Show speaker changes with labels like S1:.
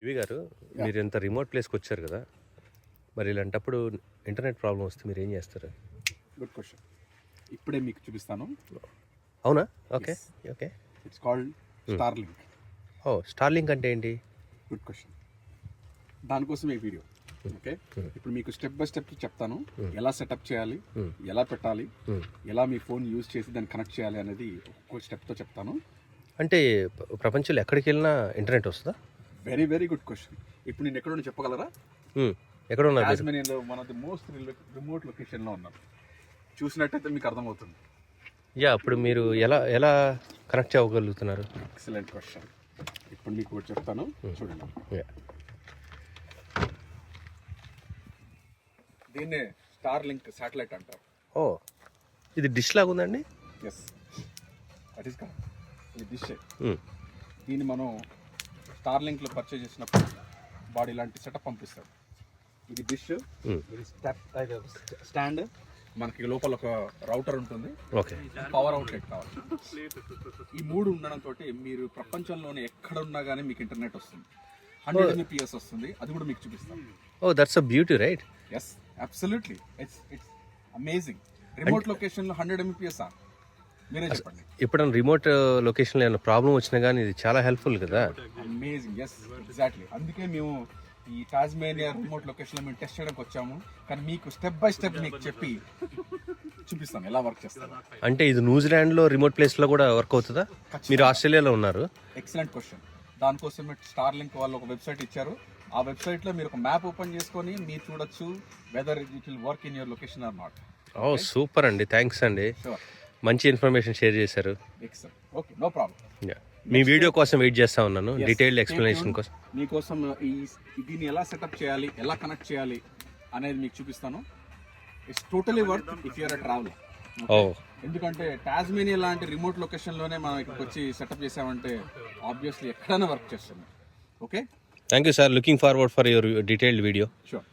S1: ఇవి గారు మీరు ఇంత రిమోట్ ప్లేస్కి వచ్చారు కదా, మరి ఇలాంటప్పుడు ఇంటర్నెట్ ప్రాబ్లం వస్తే మీరు ఏం చేస్తారు?
S2: Good question. ఇప్పుడే మీకు చూపిస్తాను.
S1: అవునా? Okay okay.
S2: It's called Starlink.
S1: ఓ, స్టార్లింక్ అంటే ఏంటి?
S2: Good question. దానికోసం ఈ వీడియో. ఓకే, ఇప్పుడు మీకు స్టెప్ బై స్టెప్ చెప్తాను. ఎలా సెటప్ చేయాలి, ఎలా పెట్టాలి, ఎలా మీ ఫోన్ యూజ్ చేసి దాన్ని కనెక్ట్ చేయాలి అనేది ఒక్కొక్క స్టెప్తో చెప్తాను.
S1: అంటే ప్రపంచంలో ఎక్కడికి వెళ్ళినా ఇంటర్నెట్ వస్తుందా?
S2: Very very good question. ఇప్పుడు నేను ఎక్కడ చెప్పగలరా?
S1: ఎక్కడ ఉన్నారు?
S2: టాస్మేనియాలో మన మోస్ట్ రిమోట్ లొకేషన్లో ఉన్నాం. చూసినట్టయితే మీకు అర్థమవుతుంది.
S1: యా, అప్పుడు మీరు ఎలా ఎలా కనెక్ట్ అవ్వగలుగుతున్నారు?
S2: Excellent question. ఇప్పుడు మీకు ఒకటి చెప్తాను, చూడండి. దీన్నే స్టార్లింక్ శాటిలైట్ అంటారు.
S1: ఓ, ఇది డిష్ లాగా ఉందండి.
S2: Yes, that is correct. ఇది డిష్. దీన్ని మనం స్టార్లింక్లో పర్చేజ్ చేసినప్పుడు వాడు ఇలాంటి సెటప్ పంపిస్తాడు. ఇది డిష్, ఇది స్టాండ్, మనకి లోపల ఒక రౌటర్ ఉంటుంది,
S1: ఓకే,
S2: పవర్ అవుట్లెట్ కావాలి. ఈ మూడు ఉండడంతో మీరు ప్రపంచంలోనే ఎక్కడున్నా కానీ మీకు ఇంటర్నెట్ వస్తుంది. 100 Mbps వస్తుంది. అది కూడా మీకు చూపిస్తాను.
S1: Oh, that's a beauty, right?
S2: Yes, absolutely. It's amazing. Remote లొకేషన్లో 100 Mbps మీరే చెప్పండి.
S1: ఎప్పుడైనా రిమోట్ లొకేషన్లో ఏమైనా ప్రాబ్లం వచ్చినా కానీ ఇది చాలా హెల్ప్ఫుల్ కదా.
S2: అమేజింగ్. Yes, exactly. అందుకే మేము ఈ టాస్మేనియా రిమోట్ లొకేషన్లో మేము టెస్ట్ చేయడానికి వచ్చాము. కానీ మీకు స్టెప్ బై స్టెప్ మీకు చెప్పి చూపిస్తాం ఎలా వర్క్ చేస్తాం.
S1: అంటే ఇది న్యూజిలాండ్లో రిమోట్ ప్లేస్లో కూడా వర్క్ అవుతుందా? మీరు ఆస్ట్రేలియాలో ఉన్నారు.
S2: Excellent question. దానికోసం స్టార్లింక్ వాళ్ళు ఒక వెబ్సైట్ ఇచ్చారు. ఆ వెబ్సైట్లో మీరు ఒక మ్యాప్ ఓపెన్ చేసుకొని మీరు చూడొచ్చు whether it will work in your location or not.
S1: Oh, super అండి, థ్యాంక్స్ అండి. మంచి ఇన్ఫర్మేషన్ షేర్ చేశారు.
S2: ఎక్సలెంట్. Okay, no problem.
S1: మీ వీడియో కోసం వెయిట్ చేస్తా ఉన్నాను, డీటెయిల్డ్ ఎక్స్ప్లెనేషన్ కోసం.
S2: మీకోసం దీన్ని ఎలా సెటప్ చేయాలి, ఎలా కనెక్ట్ చేయాలి అనేది మీకు చూపిస్తాను. It's totally worth if you're a traveller. ఎందుకంటే టాస్మేనియా లాంటి రిమోట్ లొకేషన్లోనే మనం ఇక్కడికి వచ్చి సెటప్ చేసామంటే ఆబ్వియస్లీ ఎక్కడైనా వర్క్ చేస్తుంది. Okay,
S1: thank you sir. Looking forward for your detailed video.
S2: Sure.